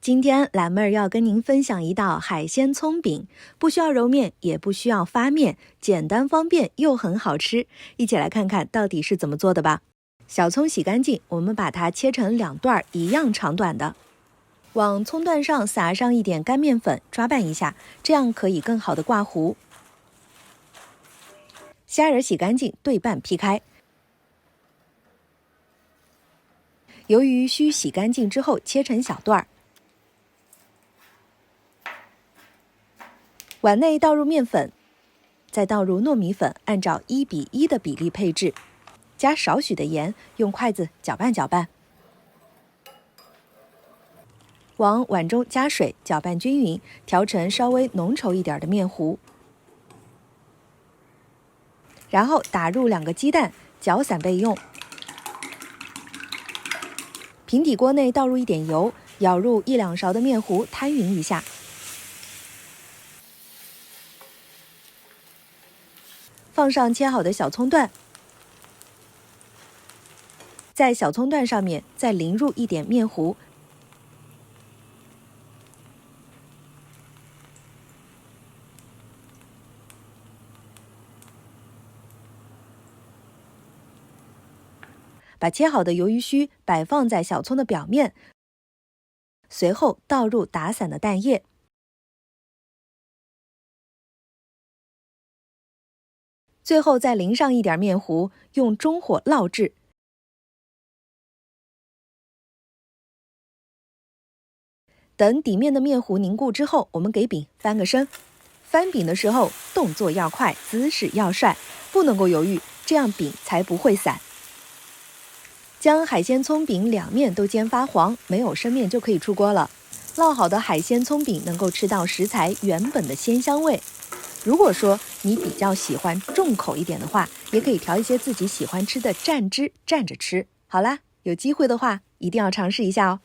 今天蓝妹儿要跟您分享一道海鲜葱饼，不需要揉面，也不需要发面，简单方便又很好吃。一起来看看到底是怎么做的吧。小葱洗干净，我们把它切成2段一样长短的，往葱段上撒上一点干面粉，抓拌一下，这样可以更好的挂糊。虾仁洗干净，对半劈开。鱿鱼须洗干净之后切成小段。碗内倒入面粉，再倒入糯米粉，按照1:1的比例配置，加少许的盐，用筷子搅拌搅拌。往碗中加水，搅拌均匀，调成稍微浓稠一点的面糊。然后打入2个鸡蛋，搅散备用。平底锅内倒入一点油，舀入1-2勺的面糊，摊匀一下。放上切好的小葱段，在小葱段上面再淋入一点面糊，把切好的鱿鱼须摆放在小葱的表面，随后倒入打散的蛋液。最后再淋上一点面糊，用中火烙制。等底面的面糊凝固之后，我们给饼翻个身。翻饼的时候动作要快，姿势要帅，不能够犹豫，这样饼才不会散。将海鲜葱饼2面都煎发黄，没有生面就可以出锅了。烙好的海鲜葱饼能够吃到食材原本的鲜香味。如果说你比较喜欢重口一点的话，也可以调一些自己喜欢吃的蘸汁蘸着吃。好啦，有机会的话一定要尝试一下哦。